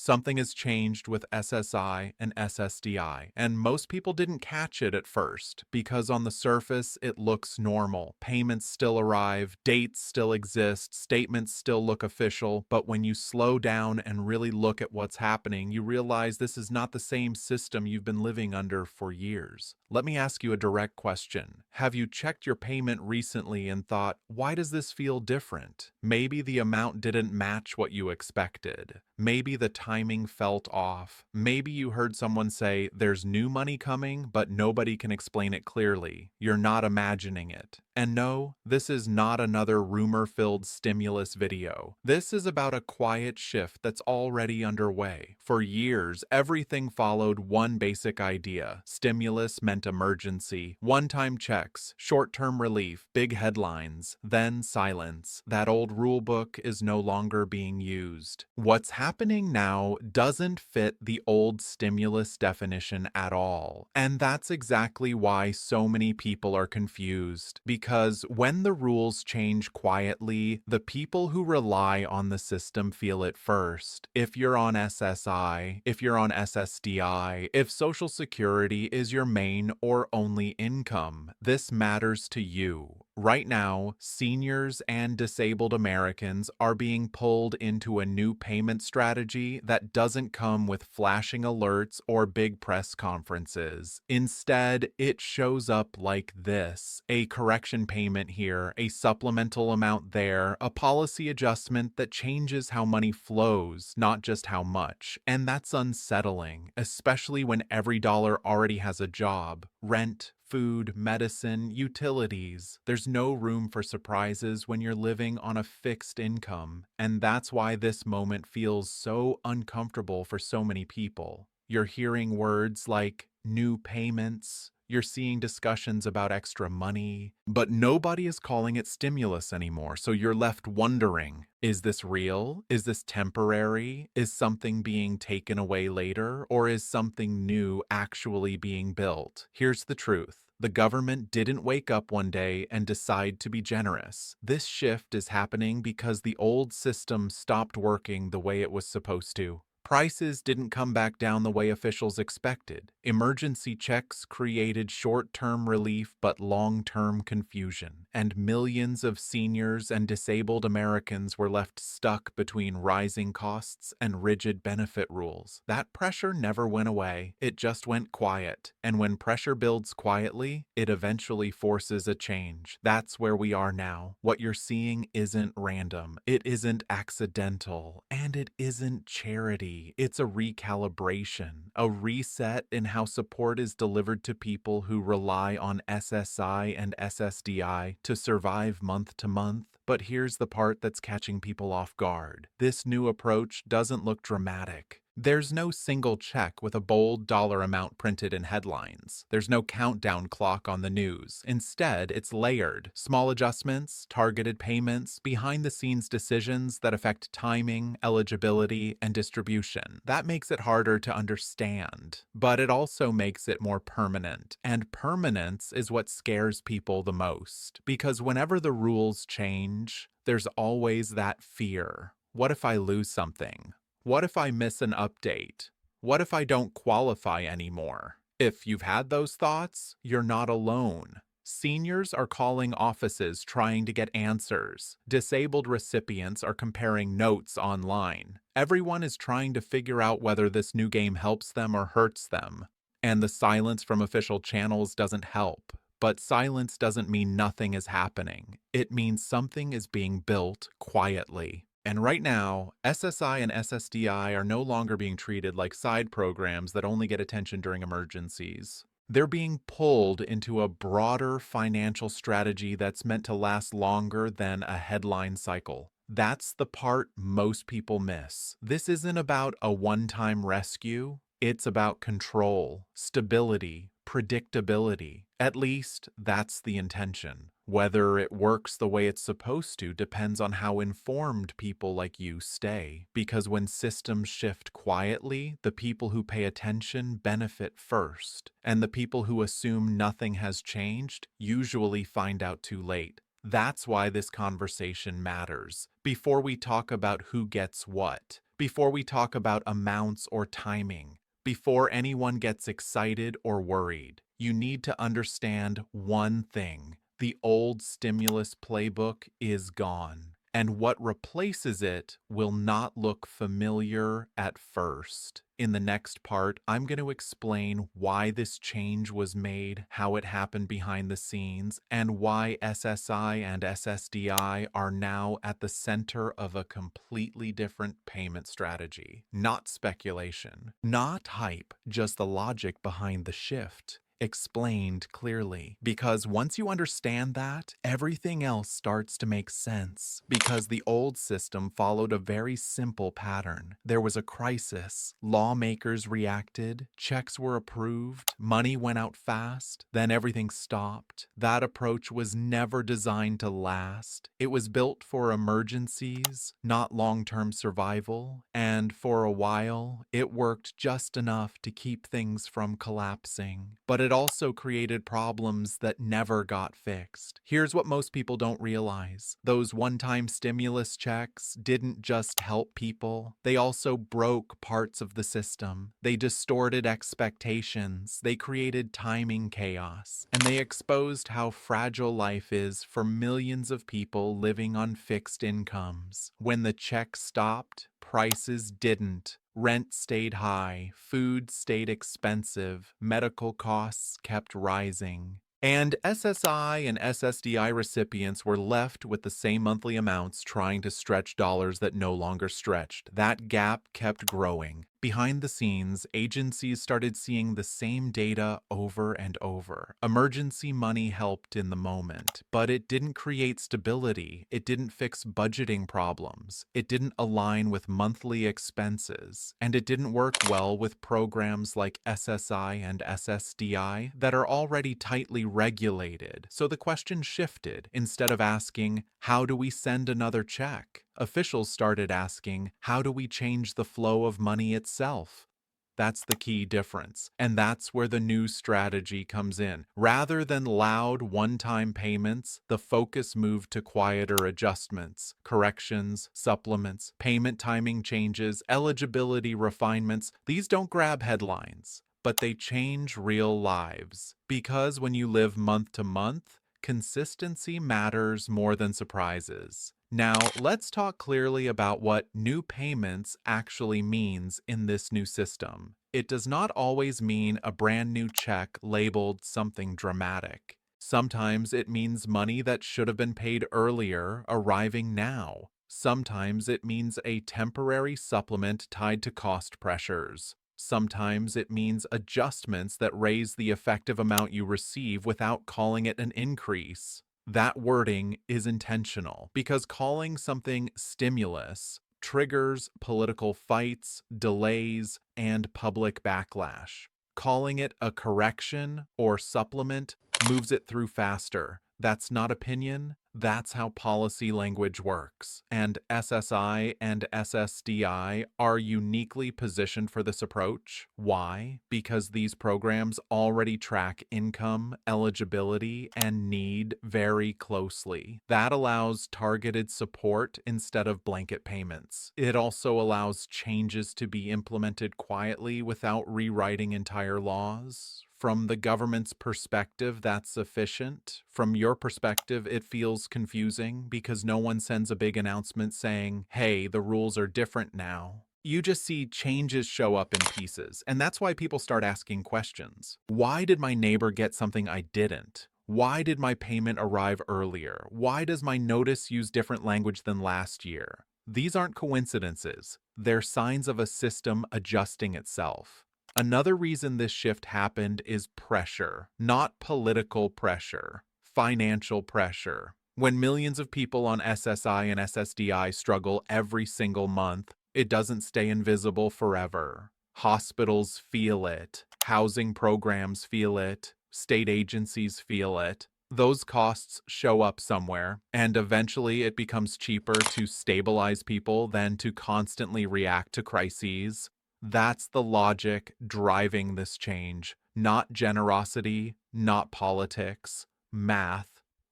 Something has changed with SSI and SSDI, and most people didn't catch it at first because on the surface it looks normal. Payments still arrive, dates still exist, statements still look official, but when you slow down and really look at what's happening, you realize this is not the same system you've been living under for years. Let me ask you a direct question. Have you checked your payment recently and thought, why does this feel different? Maybe the amount didn't match what you expected. Maybe the timing felt off. Maybe you heard someone say, there's new money coming, but nobody can explain it clearly. You're not imagining it. And no, this is not another rumor-filled stimulus video. This is about a quiet shift that's already underway. For years, everything followed one basic idea. Stimulus meant emergency, one-time checks, short-term relief, big headlines, then silence. That old rule book is no longer being used. What's happening now doesn't fit the old stimulus definition at all. And that's exactly why so many people are confused. Because when the rules change quietly, the people who rely on the system feel it first. If you're on SSI, if you're on SSDI, if Social Security is your main or only income, this matters to you. Right now, seniors and disabled Americans are being pulled into a new payment strategy that doesn't come with flashing alerts or big press conferences. Instead, it shows up like this: a correction payment here, a supplemental amount there, a policy adjustment that changes how money flows, not just how much. And that's unsettling, especially when every dollar already has a job: rent, food, medicine, utilities. There's no room for surprises when you're living on a fixed income, and that's why this moment feels so uncomfortable for so many people. You're hearing words like new payments, you're seeing discussions about extra money, but nobody is calling it stimulus anymore, so you're left wondering, is this real? Is this temporary? Is something being taken away later? Or is something new actually being built? Here's the truth. The government didn't wake up one day and decide to be generous. This shift is happening because the old system stopped working the way it was supposed to. Prices didn't come back down the way officials expected. Emergency checks created short-term relief but long-term confusion, and millions of seniors and disabled Americans were left stuck between rising costs and rigid benefit rules. That pressure never went away, it just went quiet. And when pressure builds quietly, it eventually forces a change. That's where we are now. What you're seeing isn't random, it isn't accidental, and it isn't charity. It's a recalibration, a reset in how support is delivered to people who rely on SSI and SSDI to survive month to month. But here's the part that's catching people off guard. This new approach doesn't look dramatic. There's no single check with a bold dollar amount printed in headlines. There's no countdown clock on the news. Instead, it's layered. Small adjustments, targeted payments, behind-the-scenes decisions that affect timing, eligibility, and distribution. That makes it harder to understand. But it also makes it more permanent. And permanence is what scares people the most. Because whenever the rules change, there's always that fear. What if I lose something? What if I miss an update? What if I don't qualify anymore? If you've had those thoughts, you're not alone. Seniors are calling offices trying to get answers. Disabled recipients are comparing notes online. Everyone is trying to figure out whether this new game helps them or hurts them. And the silence from official channels doesn't help. But silence doesn't mean nothing is happening. It means something is being built quietly. And right now, SSI and SSDI are no longer being treated like side programs that only get attention during emergencies. They're being pulled into a broader financial strategy that's meant to last longer than a headline cycle. That's the part most people miss. This isn't about a one-time rescue. It's about control, stability, predictability. At least, that's the intention. Whether it works the way it's supposed to depends on how informed people like you stay. Because when systems shift quietly, the people who pay attention benefit first. And the people who assume nothing has changed usually find out too late. That's why this conversation matters. Before we talk about who gets what. before we talk about amounts or timing, before anyone gets excited or worried, you need to understand one thing. The old stimulus playbook is gone, and what replaces it will not look familiar at first. In the next part, I'm going to explain why this change was made, how it happened behind the scenes, and why SSI and SSDI are now at the center of a completely different payment strategy. Not speculation, not hype, just the logic behind the shift. Explained clearly, because once you understand that, everything else starts to make sense. Because the old system followed a very simple pattern. There was a crisis, lawmakers reacted, checks were approved, money went out fast, then everything stopped. That approach was never designed to last. It was built for emergencies, not long-term survival, and for a while, it worked just enough to keep things from collapsing. But it also created problems that never got fixed. Here's what most people don't realize. Those one-time stimulus checks didn't just help people, they also broke parts of the system. They distorted expectations, they created timing chaos, and they exposed how fragile life is for millions of people living on fixed incomes. When the check stopped, prices didn't. Rent stayed high, food stayed expensive, medical costs kept rising. And SSI and SSDI recipients were left with the same monthly amounts trying to stretch dollars that no longer stretched. That gap kept growing. Behind the scenes, agencies started seeing the same data over and over. Emergency money helped in the moment, but it didn't create stability. It didn't fix budgeting problems. It didn't align with monthly expenses. And it didn't work well with programs like SSI and SSDI that are already tightly regulated. So the question shifted. Instead of asking, how do we send another check? Officials started asking, how do we change the flow of money itself? That's the key difference, and that's where the new strategy comes in. Rather than loud one-time payments, the focus moved to quieter adjustments, corrections, supplements, payment timing changes, eligibility refinements. These don't grab headlines, but they change real lives. Because when you live month to month, consistency matters more than surprises. Now, let's talk clearly about what new payments actually means in this new system. It does not always mean a brand new check labeled something dramatic. Sometimes it means money that should have been paid earlier arriving now. Sometimes it means a temporary supplement tied to cost pressures. Sometimes it means adjustments that raise the effective amount you receive without calling it an increase. That wording is intentional because calling something stimulus triggers political fights, delays, and public backlash. Calling it a correction or supplement moves it through faster. That's not opinion. That's how policy language works. And SSI and SSDI are uniquely positioned for this approach. Why? Because these programs already track income, eligibility, and need very closely. That allows targeted support instead of blanket payments. It also allows changes to be implemented quietly without rewriting entire laws. From the government's perspective, that's sufficient. From your perspective, it feels confusing because no one sends a big announcement saying, hey, the rules are different now. You just see changes show up in pieces, and that's why people start asking questions. Why did my neighbor get something I didn't? Why did my payment arrive earlier? Why does my notice use different language than last year? These aren't coincidences. They're signs of a system adjusting itself. Another reason this shift happened is pressure, not political pressure, financial pressure. When millions of people on SSI and SSDI struggle every single month, it doesn't stay invisible forever. Hospitals feel it, housing programs feel it, state agencies feel it. Those costs show up somewhere, and eventually it becomes cheaper to stabilize people than to constantly react to crises. That's the logic driving this change, not generosity, not politics, math.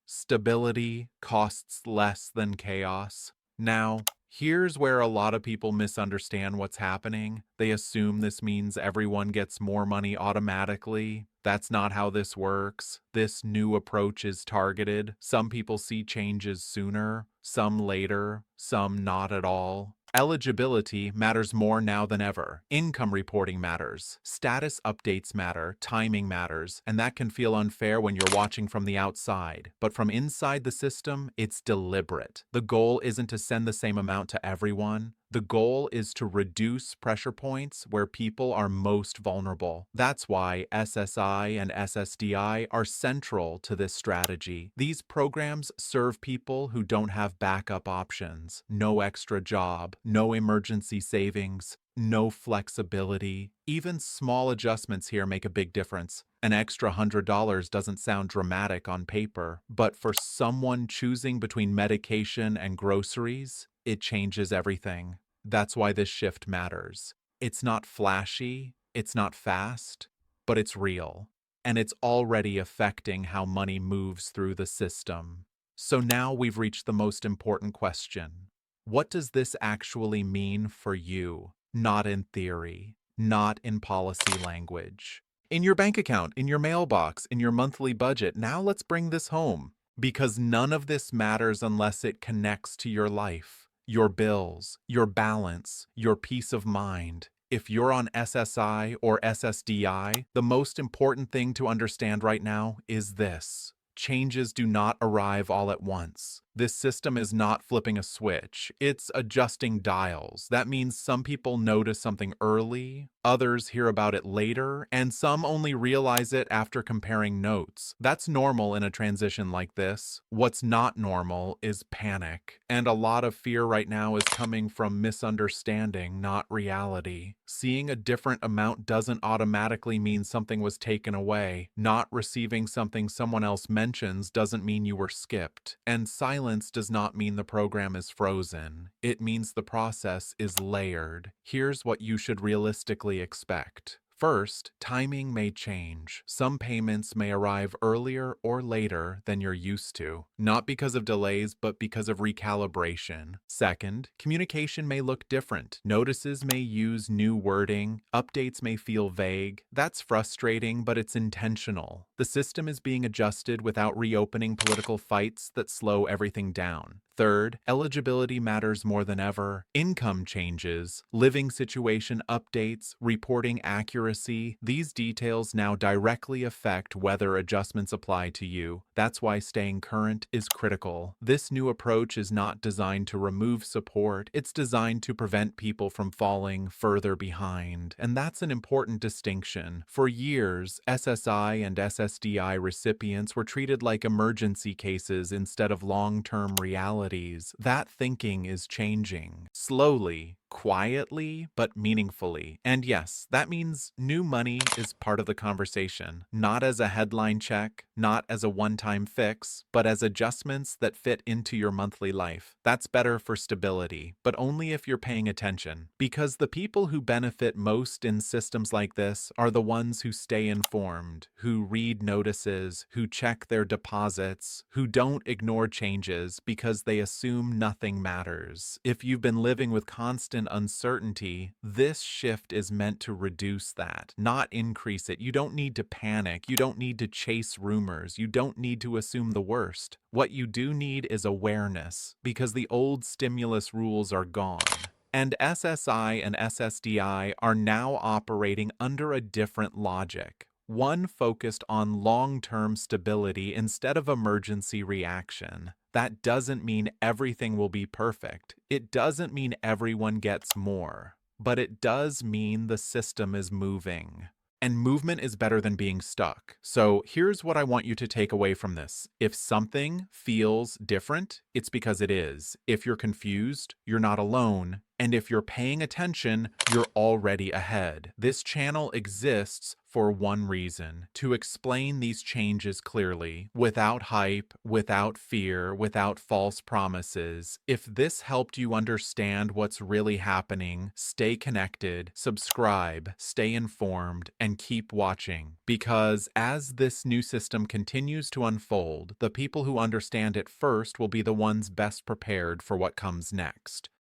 Stability costs less than chaos. Now, Here's where a lot of people misunderstand what's happening. They assume this means everyone gets more money automatically. That's not how this works. This new approach is targeted. Some people see changes sooner, some later, some not at all. Eligibility matters more now than ever. Income reporting matters. Status updates matter. Timing matters. And that can feel unfair when you're watching from the outside. But from inside the system, it's deliberate. The goal isn't to send the same amount to everyone. The goal is to reduce pressure points where people are most vulnerable. That's why SSI and SSDI are central to this strategy. These programs serve people who don't have backup options, no extra job, no emergency savings, no flexibility. Even small adjustments here make a big difference. An extra $100 doesn't sound dramatic on paper, but for someone choosing between medication and groceries, it changes everything. That's why this shift matters. It's not flashy, it's not fast, but it's real. And it's already affecting how money moves through the system. So now we've reached the most important question. What does this actually mean for you? Not in theory, not in policy language. In your bank account, in your mailbox, in your monthly budget. Now let's bring this home. Because none of this matters unless it connects to your life, your bills, your balance, your peace of mind. If you're on SSI or SSDI, the most important thing to understand right now is this. Changes do not arrive all at once. This system is not flipping a switch. It's adjusting dials. That means some people notice something early, others hear about it later, and some only realize it after comparing notes. That's normal in a transition like this. What's not normal is panic. And a lot of fear right now is coming from misunderstanding, not reality. Seeing a different amount doesn't automatically mean something was taken away. Not receiving something someone else mentions doesn't mean you were skipped. And silence does not mean the program is frozen. It means the process is layered. Here's what you should realistically expect. First, timing may change. Some payments may arrive earlier or later than you're used to, not because of delays, but because of recalibration. Second, communication may look different. Notices may use new wording. Updates may feel vague. That's frustrating, but it's intentional. The system is being adjusted without reopening political fights that slow everything down. Third, eligibility matters more than ever. Income changes, living situation updates, reporting accuracy. These details now directly affect whether adjustments apply to you. That's why staying current is critical. This new approach is not designed to remove support. It's designed to prevent people from falling further behind. And that's an important distinction. For years, SSI and SSDI recipients were treated like emergency cases instead of long-term realities. That thinking is changing. Slowly, quietly, but meaningfully. And yes, that means new money is part of the conversation, not as a headline check, not as a one-time fix, but as adjustments that fit into your monthly life. That's better for stability, but only if you're paying attention. Because the people who benefit most in systems like this are the ones who stay informed, who read notices, who check their deposits, who don't ignore changes because they assume nothing matters. If you've been living with constant uncertainty, this shift is meant to reduce that, not increase it. You don't need to panic. You don't need to chase rumors. You don't need to assume the worst. What you do need is awareness, because the old stimulus rules are gone. And SSI and SSDI are now operating under a different logic. One focused on long-term stability instead of emergency reaction. That doesn't mean everything will be perfect. It doesn't mean everyone gets more. But it does mean the system is moving. And movement is better than being stuck. So here's what I want you to take away from this. If something feels different, it's because it is. If you're confused, you're not alone. And if you're paying attention, you're already ahead. This channel exists for one reason: to explain these changes clearly, without hype, without fear, without false promises. If this helped you understand what's really happening, stay connected, subscribe, stay informed, and keep watching. Because as this new system continues to unfold, the people who understand it first will be the ones best prepared for what comes next.